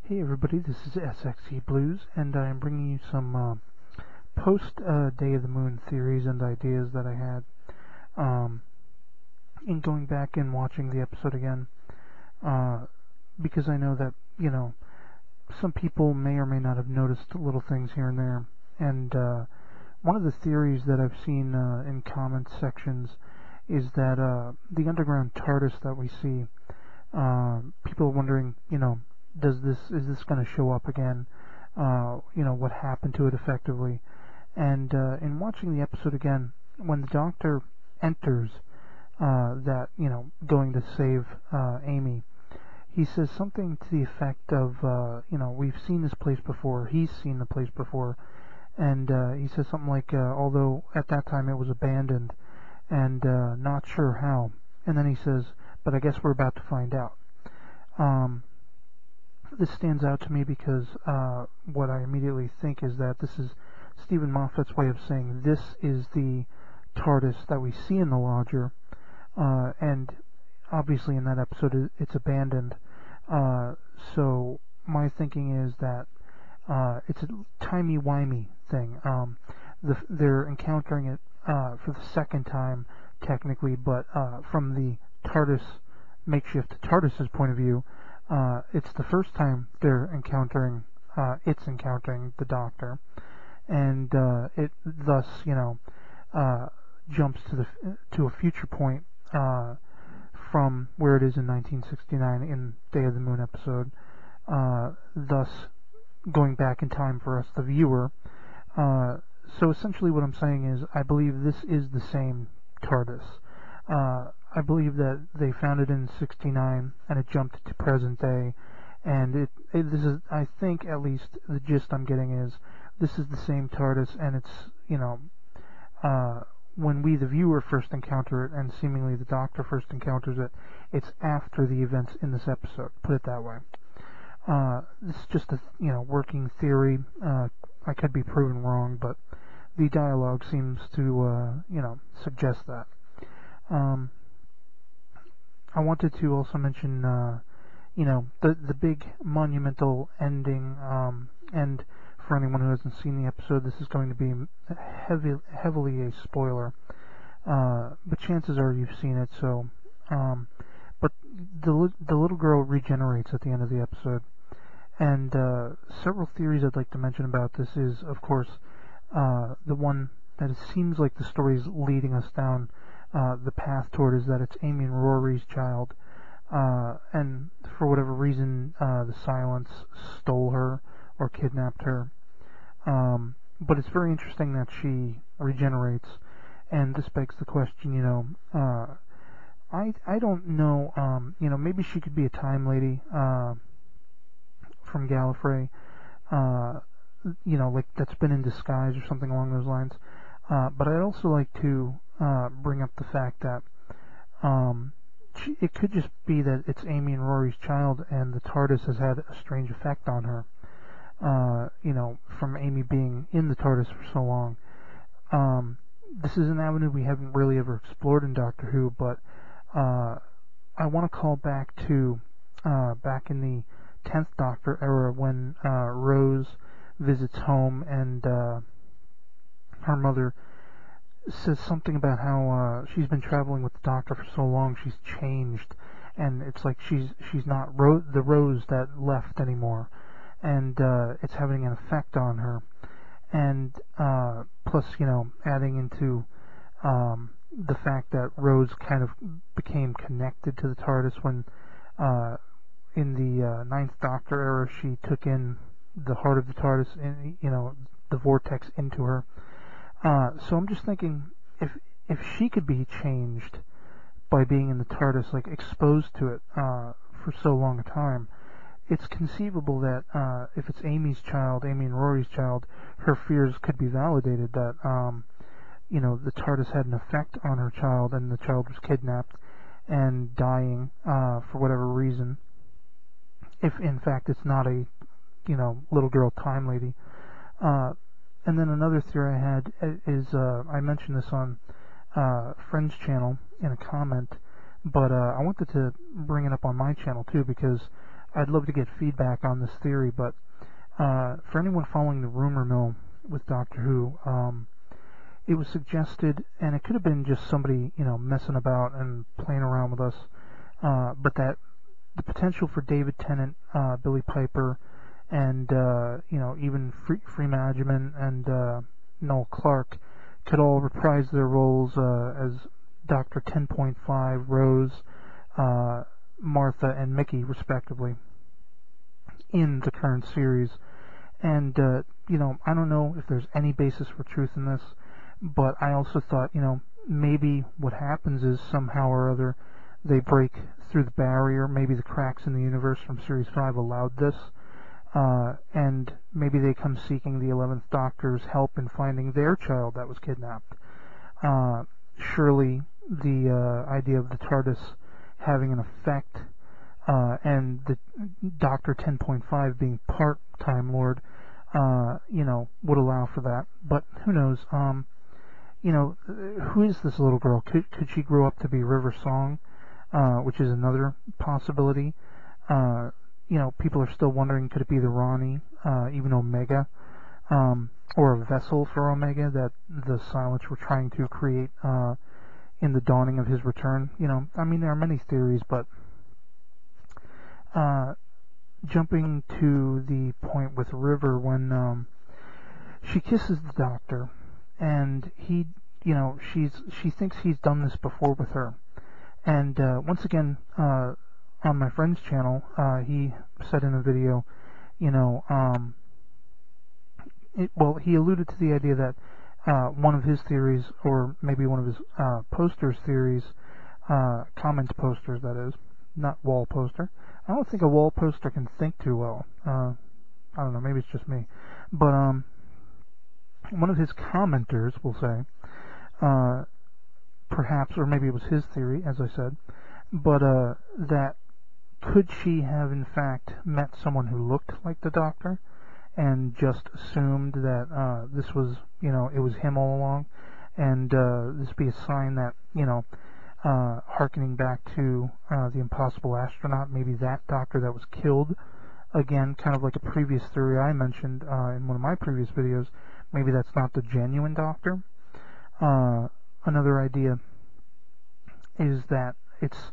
Hey everybody, this is SXE Blues, and I am bringing you some post-Day of the Moon theories and ideas that I had in going back and watching the episode again, because I know that, some people may or may not have noticed little things here and there, and one of the theories that I've seen in comment sections is that the underground TARDIS that we see, people are wondering, is this going to show up again? What happened to it effectively? And in watching the episode again, when the Doctor enters going to save Amy, he says something to the effect of, we've seen this place before, he's seen the place before, and he says something like, although at that time it was abandoned, and not sure how. And then he says, but I guess we're about to find out. This stands out to me because what I immediately think is that this is Stephen Moffat's way of saying this is the TARDIS that we see in the lodger, and obviously in that episode it's abandoned. So my thinking is that it's a timey-wimey thing. They're encountering it for the second time, technically, but from the makeshift TARDIS's point of view, it's the first time they're encountering the Doctor, and it thus, jumps to a future point from where it is in 1969 in Day of the Moon episode, thus going back in time for us, the viewer. So essentially what I'm saying is I believe this is the same TARDIS. I believe that they found it in 69 and it jumped to present day, and this is, I think, at least the gist I'm getting is this is the same TARDIS, and it's when we the viewer first encounter it and seemingly the Doctor first encounters it, it's after the events in this episode, put it that way. This is just a working theory. I could be proven wrong, but the dialogue seems to suggest that. I wanted to also mention, the big monumental ending, and for anyone who hasn't seen the episode, this is going to be heavily a spoiler, but chances are you've seen it, so, but the little girl regenerates at the end of the episode, and several theories I'd like to mention about this is, of course, the one that it seems like the story is leading us down the path toward is that it's Amy and Rory's child, and for whatever reason the Silence stole her or kidnapped her, but it's very interesting that she regenerates, and this begs the question, I don't know, maybe she could be a time lady from Gallifrey, like that's been in disguise or something along those lines, but I'd also like to bring up the fact that it could just be that it's Amy and Rory's child, and the TARDIS has had a strange effect on her, from Amy being in the TARDIS for so long. This is an avenue we haven't really ever explored in Doctor Who, but I want to call back to back in the 10th Doctor era when Rose visits home and her mother says something about how she's been traveling with the Doctor for so long, she's changed, and it's like she's not the Rose that left anymore, and it's having an effect on her, and plus, adding into the fact that Rose kind of became connected to the TARDIS when in the 9th Doctor era she took in the heart of the TARDIS, and the vortex into her. So I'm just thinking, if she could be changed by being in the TARDIS, like exposed to it for so long a time, it's conceivable that if it's Amy and Rory's child, her fears could be validated that the TARDIS had an effect on her child, and the child was kidnapped and dying for whatever reason. If in fact it's not a little girl time lady. And then another theory I had is, I mentioned this on Friend's channel in a comment, but I wanted to bring it up on my channel too, because I'd love to get feedback on this theory, but for anyone following the rumor mill with Doctor Who, it was suggested, and it could have been just somebody, messing about and playing around with us, but that the potential for David Tennant, Billie Piper, and even Freeman Agyeman and Noel Clarke could all reprise their roles as Dr. 10.5, Rose, Martha, and Mickey, respectively, in the current series. And, I don't know if there's any basis for truth in this, but I also thought, maybe what happens is somehow or other they break through the barrier. Maybe the cracks in the universe from Series 5 allowed this, and maybe they come seeking the 11th Doctor's help in finding their child that was kidnapped. Surely the idea of the TARDIS having an effect, and the Doctor 10.5 being part Time Lord, would allow for that. But who knows? Who is this little girl? Could she grow up to be River Song, which is another possibility? People are still wondering, could it be the Ronnie, even Omega, or a vessel for Omega that the Silents were trying to create in the dawning of his return? There are many theories, but jumping to the point with River when she kisses the Doctor, and he, she thinks he's done this before with her, and once again, on my friend's channel, he said in a video, he alluded to the idea that one of his theories, or maybe one of his posters theories, comments posters, that is, not wall poster. I don't think a wall poster can think too well. I don't know, maybe it's just me. But one of his commenters will say, perhaps, or maybe it was his theory, as I said, but that could she have in fact met someone who looked like the Doctor and just assumed that this was, it was him all along, and this be a sign that, hearkening back to the Impossible Astronaut, maybe that Doctor that was killed, again, kind of like a previous theory I mentioned in one of my previous videos, maybe that's not the genuine Doctor. Another idea is that it's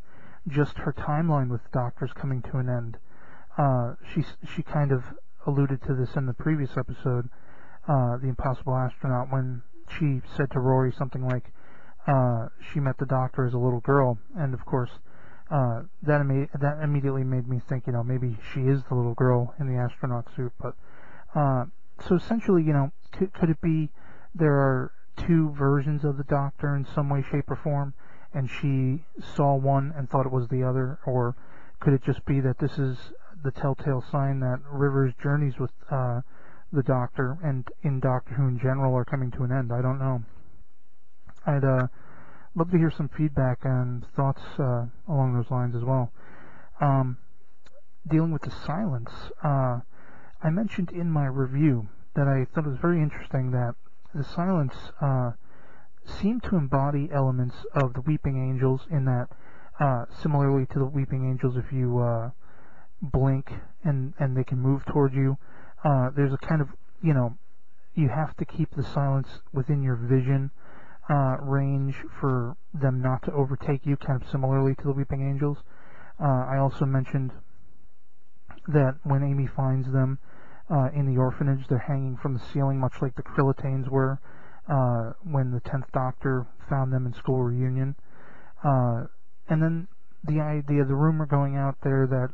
just her timeline with Doctors coming to an end. She kind of alluded to this in the previous episode, The Impossible Astronaut, when she said to Rory something like, she met the Doctor as a little girl, and of course, that immediately made me think, maybe she is the little girl in the astronaut suit. But so essentially, could it be there are two versions of the Doctor in some way, shape, or form, and she saw one and thought it was the other? Or could it just be that this is the telltale sign that River's journeys with the Doctor and in Doctor Who in general are coming to an end? I don't know. I'd love to hear some feedback and thoughts along those lines as well. Dealing with the Silents, I mentioned in my review that I thought it was very interesting that the Silents seem to embody elements of the Weeping Angels, in that, similarly to the Weeping Angels, if you blink and they can move toward you, there's a kind of, you have to keep the Silents within your vision range for them not to overtake you, kind of similarly to the Weeping Angels. I also mentioned that when Amy finds them in the orphanage, they're hanging from the ceiling, much like the Krillitanes were when the 10th Doctor found them in school reunion. And then the idea, the rumor going out there that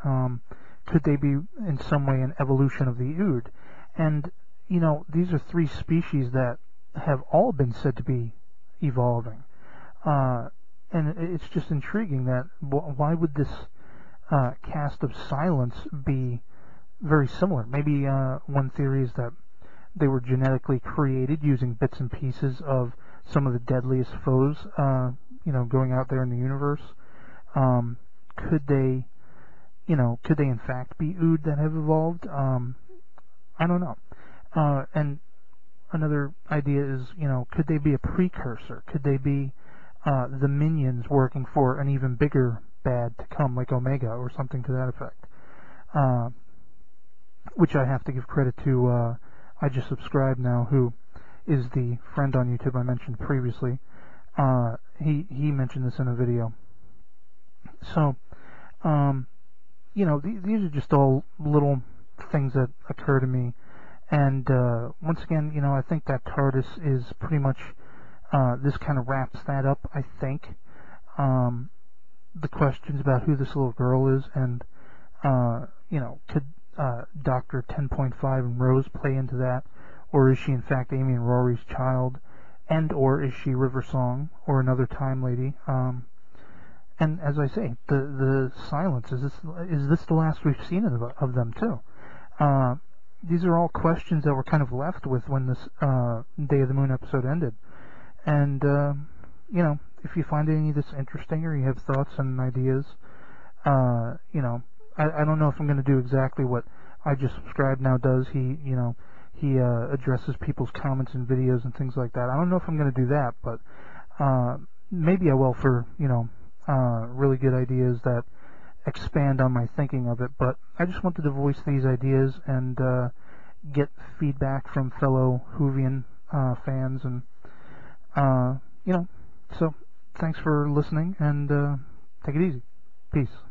could they be in some way an evolution of the Ood? And, these are three species that have all been said to be evolving. And it's just intriguing that why would this cast of Silents be very similar? Maybe one theory is that they were genetically created using bits and pieces of some of the deadliest foes, going out there in the universe. Could they in fact be Ood that have evolved? I don't know. And another idea is, could they be a precursor? Could they be the minions working for an even bigger bad to come, like Omega or something to that effect? which I have to give credit to I Just Subscribed Now, who is the friend on YouTube I mentioned previously. He mentioned this in a video. So, you know, these are just all little things that occur to me. And once again, you know, I think that TARDIS is pretty much, this kind of wraps that up, I think. The questions about who this little girl is, and, you know, could Dr. 10.5 and Rose play into that? Or is she in fact Amy and Rory's child? And or is she River Song or another time lady? And as I say, the silence, is this the last we've seen of them too? These are all questions that we're kind of left with when this Day of the Moon episode ended. And you know, if you find any of this interesting or you have thoughts and ideas, you know, I don't know if I'm going to do exactly what I Just Subscribed Now does. He addresses people's comments and videos and things like that. I don't know if I'm going to do that, but maybe I will for, you know, really good ideas that expand on my thinking of it. But I just wanted to voice these ideas and get feedback from fellow Whovian fans, and you know, so thanks for listening, and take it easy. Peace.